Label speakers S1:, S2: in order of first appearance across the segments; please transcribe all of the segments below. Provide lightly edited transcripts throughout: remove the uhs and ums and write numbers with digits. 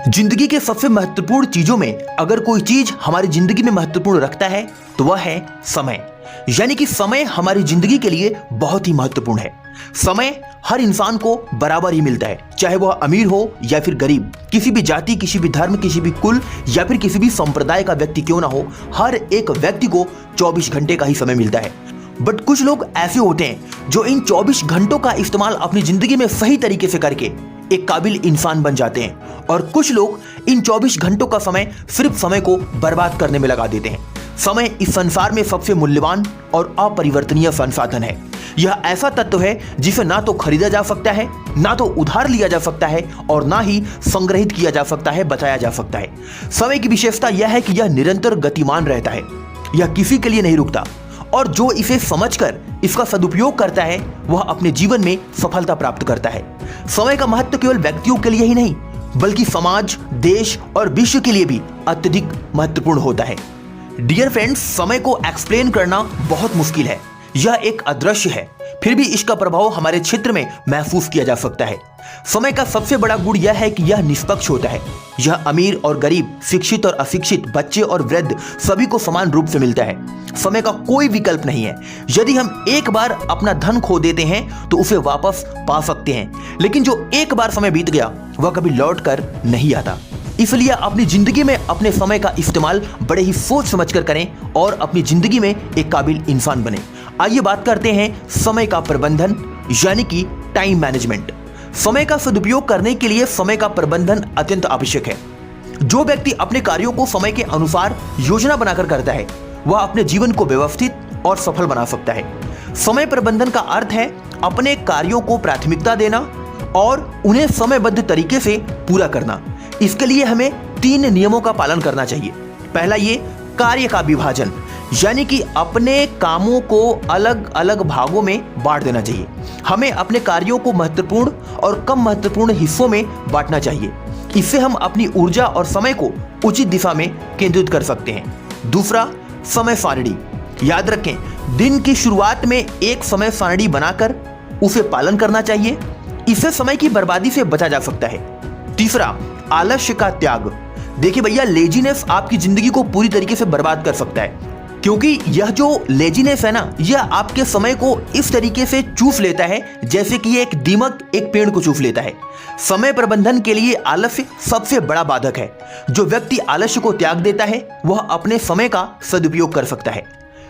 S1: जिंदगी के सबसे महत्वपूर्ण चीजों में अगर कोई चीज हमारी जिंदगी में महत्वपूर्ण रखता है तो वह है समय। यानी कि समय हमारी जिंदगी के लिए बहुत ही महत्वपूर्ण है। समय हर इंसान को बराबर ही मिलता है, चाहे वह अमीर हो या फिर गरीब, किसी भी जाति, किसी भी धर्म, किसी भी कुल या फिर किसी भी संप्रदाय का व्यक्ति क्यों ना हो, हर एक व्यक्ति को 24 घंटे का ही समय मिलता है। बट कुछ लोग ऐसे होते हैं जो इन 24 घंटों का इस्तेमाल अपनी जिंदगी में सही तरीके से करके एक काबिल इंसान बन जाते हैं, और कुछ लोग इन 24 घंटों का समय सिर्फ समय को बर्बाद करने में लगा देते हैं। समय इस संसार में सबसे मूल्यवान और अपरिवर्तनीय संसाधन है। यह ऐसा तत्व है जिसे ना तो खरीदा जा सकता है, ना तो उधार लिया जा सकता है, और ना ही संग्रहित किया जा सकता है, बचाया जा सकता है। समय की विशेषता यह है कि यह निरंतर गतिमान रहता है, यह किसी के लिए नहीं रुकता, और जो इसे समझकर इसका सदुपयोग करता है वह अपने जीवन में सफलता प्राप्त करता है। समय का महत्व केवल व्यक्तियों के लिए ही नहीं बल्कि समाज, देश और विश्व के लिए भी अत्यधिक महत्वपूर्ण होता है। डियर फ्रेंड्स, समय को एक्सप्लेन करना बहुत मुश्किल है। यह एक अदृश्य है, फिर भी इसका प्रभाव हमारे क्षेत्र में महसूस किया जा सकता है। समय का सबसे बड़ा गुण यह है कि यह निष्पक्ष होता है। यह अमीर और गरीब, शिक्षित और अशिक्षित, बच्चे और वृद्ध सभी को समान रूप से मिलता है। समय का कोई विकल्प नहीं है। यदि हम एक बार अपना धन खो देते हैं तो उसे वापस पा सकते हैं, लेकिन जो एक बार समय बीत गया वह कभी लौट कर नहीं आता। इसलिए अपनी जिंदगी में अपने समय का इस्तेमाल बड़े ही सोच समझ कर करें और अपनी जिंदगी में एक काबिल इंसान बने। आइए बात करते हैं समय का प्रबंधन, यानी कि टाइम मैनेजमेंट। समय का सदुपयोग करने के लिए समय का प्रबंधन अत्यंत आवश्यक है। जो व्यक्ति अपने कार्यों को समय के अनुसार योजना बनाकर करता है वह अपने जीवन को व्यवस्थित और सफल बना सकता है। समय प्रबंधन का अर्थ है अपने कार्यों को प्राथमिकता देना और उन्हें समयबद्ध तरीके से पूरा करना। इसके लिए हमें 3 नियमों का पालन करना चाहिए। पहला, ये कार्य का विभाजन, यानी कि अपने कामों को अलग अलग भागों में बांट देना चाहिए। हमें अपने कार्यों को महत्वपूर्ण और कम महत्वपूर्ण हिस्सों में बांटना चाहिए। इससे हम अपनी ऊर्जा और समय को उचित दिशा में केंद्रित कर सकते हैं। दूसरा, समय सारणी। याद रखें, दिन की शुरुआत में एक समय सारणी बनाकर उसे पालन करना चाहिए। इससे समय की बर्बादी से बचा जा सकता है। तीसरा, आलस्य का त्याग। देखिए भैया, लेजीनेस आपकी जिंदगी को पूरी तरीके से बर्बाद कर सकता है, क्योंकि यह जो लेजीनेस है ना, यह आपके समय को इस तरीके से चूस लेता है जैसे कि एक दीमक एक पेड़ को चूस लेता है। समय प्रबंधन के लिए आलस्य सबसे बड़ा बाधक है। जो व्यक्ति आलस्य को त्याग देता है वह अपने समय का सदुपयोग कर सकता है।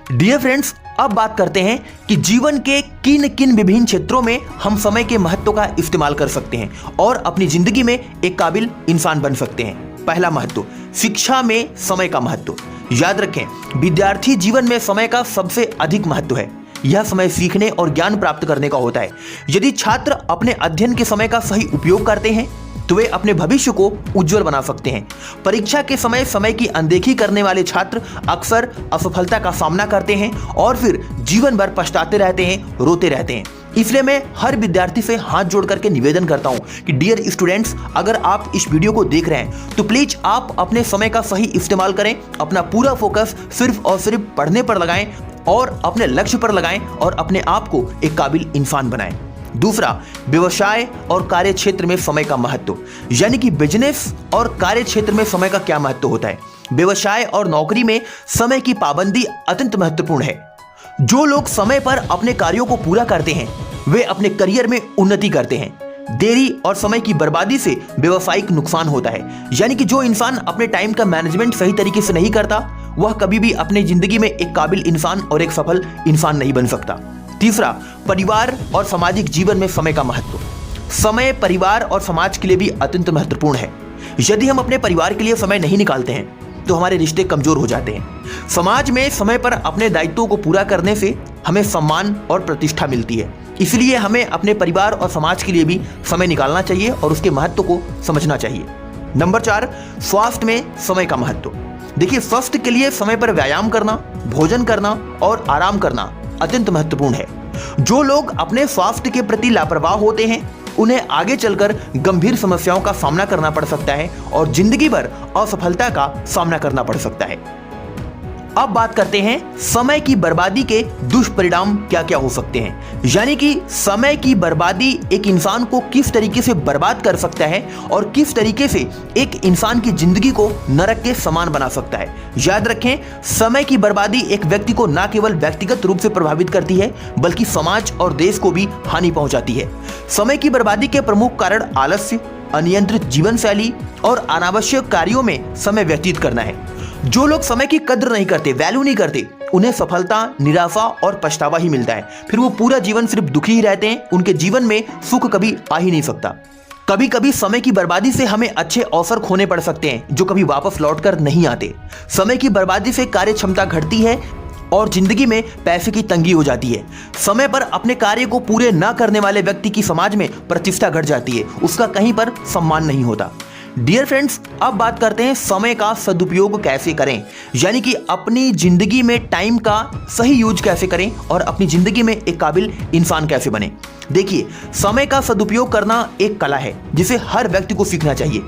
S1: डियर फ्रेंड्स, अब बात करते हैं कि जीवन के किन किन विभिन्न क्षेत्रों में हम समय के महत्व का इस्तेमाल कर सकते हैं और अपनी जिंदगी में एक काबिल इंसान बन सकते हैं। पहला महत्व, शिक्षा में समय का महत्व। याद रखें, विद्यार्थी जीवन में समय का सबसे अधिक महत्व है। यह समय सीखने और ज्ञान प्राप्त करने का होता है। यदि छात्र अपने अध्ययन के समय का सही उपयोग करते हैं तो वे अपने भविष्य को उज्जवल बना सकते हैं। परीक्षा के समय समय की अनदेखी करने वाले छात्र अक्सर असफलता का सामना करते हैं और फिर जीवन भर पछताते रहते हैं, रोते रहते हैं। इसलिए मैं हर विद्यार्थी से हाथ जोड़ करके निवेदन करता हूं कि डियर स्टूडेंट्स, अगर आप इस वीडियो को देख रहे हैं तो प्लीज आप अपने समय का सही इस्तेमाल करें। अपना पूरा फोकस सिर्फ और सिर्फ पढ़ने पर लगाएं और अपने लक्ष्य पर लगाएं और अपने आप को एक काबिल इंसान बनाएं। दूसरा, व्यवसाय और कार्य क्षेत्र में समय का महत्व, यानी कि बिजनेस और कार्य क्षेत्र में समय का क्या महत्व होता है। व्यवसाय और नौकरी में समय की पाबंदी अत्यंत महत्वपूर्ण है। जो लोग समय पर अपने कार्यों को पूरा करते हैं वे अपने करियर में उन्नति करते हैं। देरी और समय की बर्बादी से व्यवसायिक नुकसान होता है। यानी कि जो इंसान अपने टाइम का मैनेजमेंट सही तरीके से नहीं करता वह कभी भी अपनी जिंदगी में एक काबिल इंसान और एक सफल इंसान नहीं बन सकता। तीसरा, परिवार और सामाजिक जीवन में समय का महत्व। समय परिवार और समाज के लिए भी अत्यंत महत्वपूर्ण है। यदि हम अपने परिवार के लिए समय नहीं निकालते हैं तो हमारे रिश्ते कमजोर हो जाते हैं। समाज में समय पर अपने दायित्वों को पूरा करने से हमें सम्मान और प्रतिष्ठा मिलती है। इसलिए हमें अपने परिवार और समाज के लिए भी समय निकालना चाहिए और उसके महत्व को समझना चाहिए। नंबर 4, स्वास्थ्य में समय का महत्व। देखिए, स्वास्थ्य के लिए समय पर व्यायाम करना, भोजन करना और आराम करना अत्यंत महत्वपूर्ण है। जो लोग अपने स्वास्थ्य के प्रति लापरवाह होते हैं उन्हें आगे चलकर गंभीर समस्याओं का सामना करना पड़ सकता है और जिंदगी भर असफलता का सामना करना पड़ सकता है। अब बात करते हैं समय की बर्बादी के दुष्परिणाम क्या क्या हो सकते हैं। यानी कि समय की बर्बादी एक इंसान को किस तरीके से बर्बाद कर सकता है और किस तरीके से एक इंसान की जिंदगी को नरक के समान बना सकता है। याद रखें, समय की बर्बादी एक व्यक्ति को न केवल व्यक्तिगत रूप से प्रभावित करती है बल्कि समाज और देश को भी हानि पहुंचाती है। समय की बर्बादी के प्रमुख कारण आलस्य, अनियंत्रित जीवन शैली और अनावश्यक कार्यों में समय व्यतीत करना है। जो लोग समय की कद्र नहीं करते, वैल्यू नहीं करते, उन्हें सफलता, निराशा और पछतावा ही मिलता है। फिर वो पूरा जीवन सिर्फ दुखी ही रहते हैं। उनके जीवन में सुख कभी आ ही नहीं सकता। कभी कभी समय की बर्बादी से हमें अच्छे अवसर खोने पड़ सकते हैं जो कभी वापस लौटकर नहीं आते। समय की बर्बादी से कार्य क्षमता घटती है और जिंदगी में पैसे की तंगी हो जाती है। समय पर अपने कार्य को पूरे न करने वाले व्यक्ति की समाज में प्रतिष्ठा घट जाती है, उसका कहीं पर सम्मान नहीं होता। डियर फ्रेंड्स, अब बात करते हैं समय का सदुपयोग कैसे करें, यानी कि अपनी जिंदगी में टाइम का सही यूज कैसे करें और अपनी जिंदगी में एक काबिल इंसान कैसे बने। देखिए, समय का सदुपयोग करना एक कला है जिसे हर व्यक्ति को सीखना चाहिए।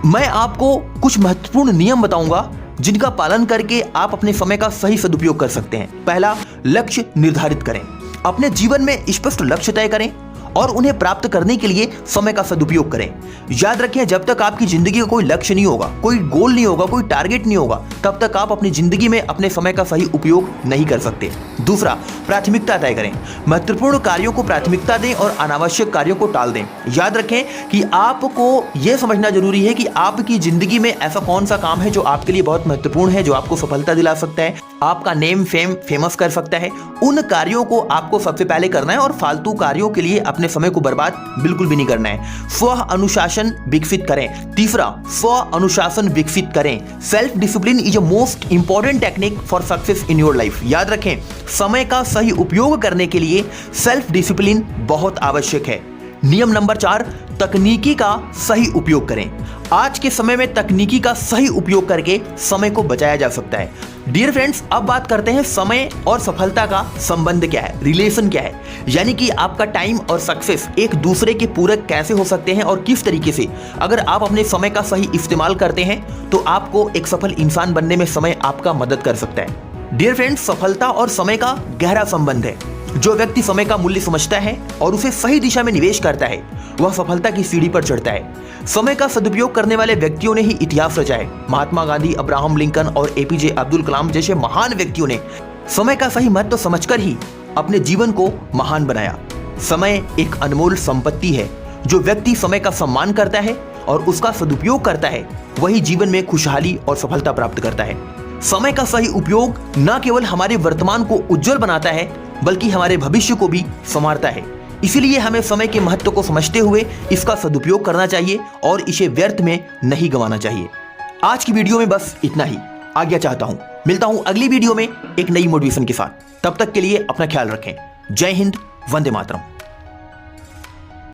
S1: मैं आपको कुछ महत्वपूर्ण नियम बताऊंगा जिनका पालन करके आप अपने समय का सही सदुपयोग कर सकते हैं। पहला, लक्ष्य निर्धारित करें। अपने जीवन में स्पष्ट लक्ष्य तय करें और उन्हें प्राप्त करने के लिए समय का सदुपयोग करें। याद रखें, जब तक आपकी जिंदगी का कोई लक्ष्य नहीं होगा, कोई गोल नहीं होगा, कोई टारगेट नहीं होगा, तब तक आप अपनी जिंदगी में अपने समय का सही उपयोग नहीं कर सकते। दूसरा, प्राथमिकता तय करें। महत्वपूर्ण कार्यों को प्राथमिकता दें और अनावश्यक कार्यों को टाल दें। याद रखें कि आपको यह समझना जरूरी है कि आपकी जिंदगी में ऐसा कौन सा काम है जो आपके लिए बहुत महत्वपूर्ण है, जो आपको सफलता दिला सकता है, आपका नेम फेमस कर सकता है। उन कार्यों को आपको सबसे पहले करना है और फालतू कार्यों के लिए अपने समय को बर्बाद बिल्कुल भी नहीं करना है। स्व अनुशासन विकसित करें। तीसरा, स्व अनुशासन विकसित करें। Self discipline is a most important technique for success in your life. याद रखें, समय का सही उपयोग करने के लिए सेल्फ डिसिप्लिन बहुत आवश्यक है। नियम नंबर 4, तकनीकी का सही उपयोग करें। आज के समय में तकनीकी का सही उपयोग करके समय को बचाया जा सकता है। डियर फ्रेंड्स, अब बात करते हैं समय और सफलता का संबंध क्या है, रिलेशन क्या है, यानी कि आपका टाइम और सक्सेस एक दूसरे के पूरक कैसे हो सकते हैं और किस तरीके से अगर आप अपने समय का सही इस्तेमाल करते हैं तो आपको एक सफल इंसान बनने में समय आपका मदद कर सकता है। डियर फ्रेंड्स, सफलता और समय का गहरा संबंध है। जो व्यक्ति समय का मूल्य समझता है और उसे सही दिशा में निवेश करता है, वह सफलता की सीढ़ी पर चढ़ता है। समय का सदुपयोग करने वाले व्यक्तियों ने ही इतिहास रचा है। महात्मा गांधी, अब्राहम लिंकन और एपीजे अब्दुल कलाम जैसे महान व्यक्तियों ने समय का सही महत्व समझकर ही अपने जीवन को महान बनाया। समय एक अनमोल संपत्ति है। जो व्यक्ति समय का सम्मान करता है और उसका सदुपयोग करता है, वही जीवन में खुशहाली और सफलता प्राप्त करता है। समय का सही उपयोग न केवल हमारे वर्तमान को उज्जवल बनाता है बल्कि हमारे भविष्य को भी संवारता है। इसीलिए हमें समय के महत्व को समझते हुए इसका सदुपयोग करना चाहिए और इसे व्यर्थ में नहीं गंवाना चाहिए। आज की वीडियो में बस इतना ही। आज्ञा चाहता हूं, मिलता हूं अगली वीडियो में एक नई मोटिवेशन के साथ। तब तक के लिए अपना ख्याल रखें। जय हिंद, वंदे मातरम।